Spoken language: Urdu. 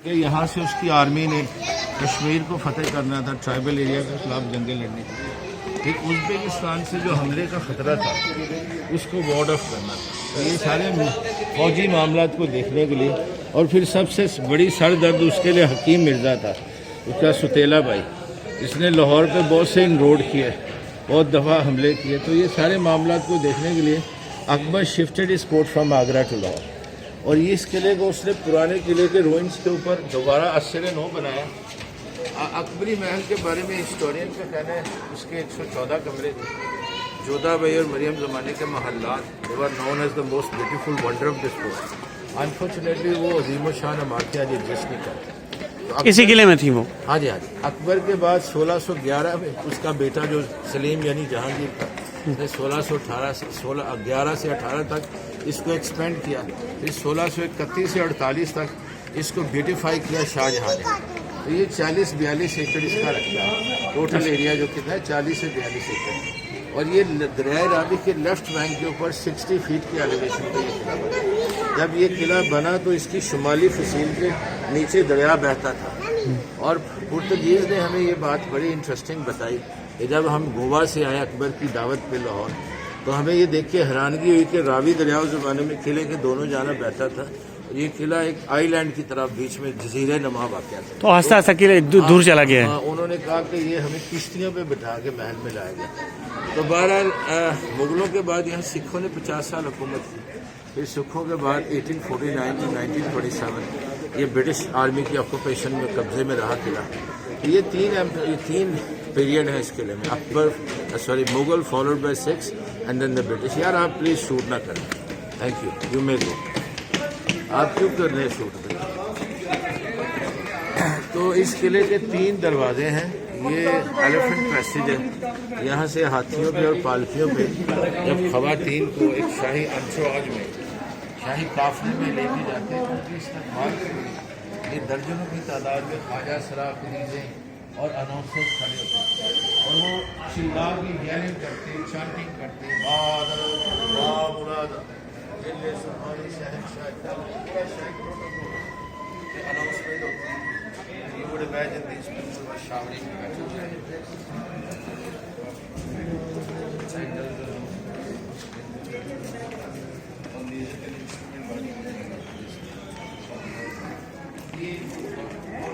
کہ یہاں سے اس کی آرمی نے کشمیر کو فتح کرنا تھا، ٹرائبل ایریا کے خلاف جنگیں لڑنی تھی، ایک ازبکستان سے جو حملے کا خطرہ تھا اس کو وارڈ آف کرنا تھا. تو یہ سارے فوجی معاملات کو دیکھنے کے لیے، اور پھر سب سے بڑی سر درد اس کے لیے حکیم مرزا تھا، اس کا ستیلا بھائی، اس نے لاہور پہ بہت سے انروڈ کیے، بہت دفعہ حملے کیے. تو یہ سارے معاملات کو دیکھنے کے لیے Akbar shifted his court from Agra to Lahore, اور یہ اس قلعے کو اس نے پرانے قلعے کے روئنس کے اوپر دوبارہ عصر نو بنایا. اکبری محل کے بارے میں ہسٹورین کا کہنا ہے اس کے 114 کمرے تھے. جودھا بائی اور مریم زمانے کے محلات they were known as the most beautiful wonder of this world. Unfortunately وہ عظیم الشان عمارتیں آج ایگزسٹ نہیں کرتی. اسی قلعے میں تھی وہ. ہاں جی ہاں جی. اکبر کے بعد 1611 میں اس کا بیٹا جو سلیم یعنی جہانگیر تھا، 1618 سے 11 سے 18 تک اس کو ایکسپینڈ کیا. پھر 1631 سے 48 تک اس کو بیوٹیفائی کیا شاہ جہاں نے. تو یہ 40-42 ایکڑ اس کا رکھتا ہے. ٹوٹل ایریا جو کتنا ہے 40 سے 42 ایکڑ. اور یہ دریائے راوی کے لیفٹ بینک کے اوپر 60 فیٹ کی ایلیویشن پہ یہ قلعہ بنا. جب یہ قلعہ بنا تو اس کی شمالی فصیل کے نیچے دریا بہتا تھا. اور پرتگیز نے ہمیں یہ بات بڑی انٹرسٹنگ بتائی کہ جب ہم گوا سے آئے اکبر کی دعوت پہ لاہور، تو ہمیں یہ دیکھ کے حیرانگی ہوئی کہ راوی دریا اس زمانے میں قلعے کے دونوں جانب بہتا تھا. یہ قلعہ ایک آئی لینڈ کی طرف بیچ میں جزیرے نما واقع تھا. تو آہستہ آہستہ قلعہ دور چلا گیا ہے. انہوں نے کہا کہ یہ ہمیں کشتیوں پہ بٹھا کے محل میں لایا گیا. تو بہرحال مغلوں کے بعد یہاں سکھوں نے 50 سال حکومت کی. پھر سکھوں کے بعد 1849 to 1927 یہ برٹش آرمی کی آکوپیشن میں قبضے میں رہا قلعہ. یہ تین پیریڈ ہے اس قلعے میں. Akbar Mughal followed by 6 and then the British. یار آپ پلیز شوٹ نہ کریں. Thank you may go. آپ کیوں کر رہے ہیں شوٹ پہ؟ تو اس قلعے کے 3 دروازے ہیں. یہ ایلیفنٹ پیسیج ہے. یہاں سے ہاتھیوں پہ اور پالکیوں پہ جب خواتین کو ایک شاہی انچواج میں شاہی قافلے میں لے کے جاتے ہیں، ان کی استقبال کے لیے یہ درجنوں کی تعداد میں خواجہ سرا کنیزیں اور اناؤنسرز کھڑے ہوتے ہیں، اور وہ چلا کی یلنگ کرتے، چانٹنگ کرتے، اناؤنسمنٹ ہوتی ہے. You would imagine these people were shouting.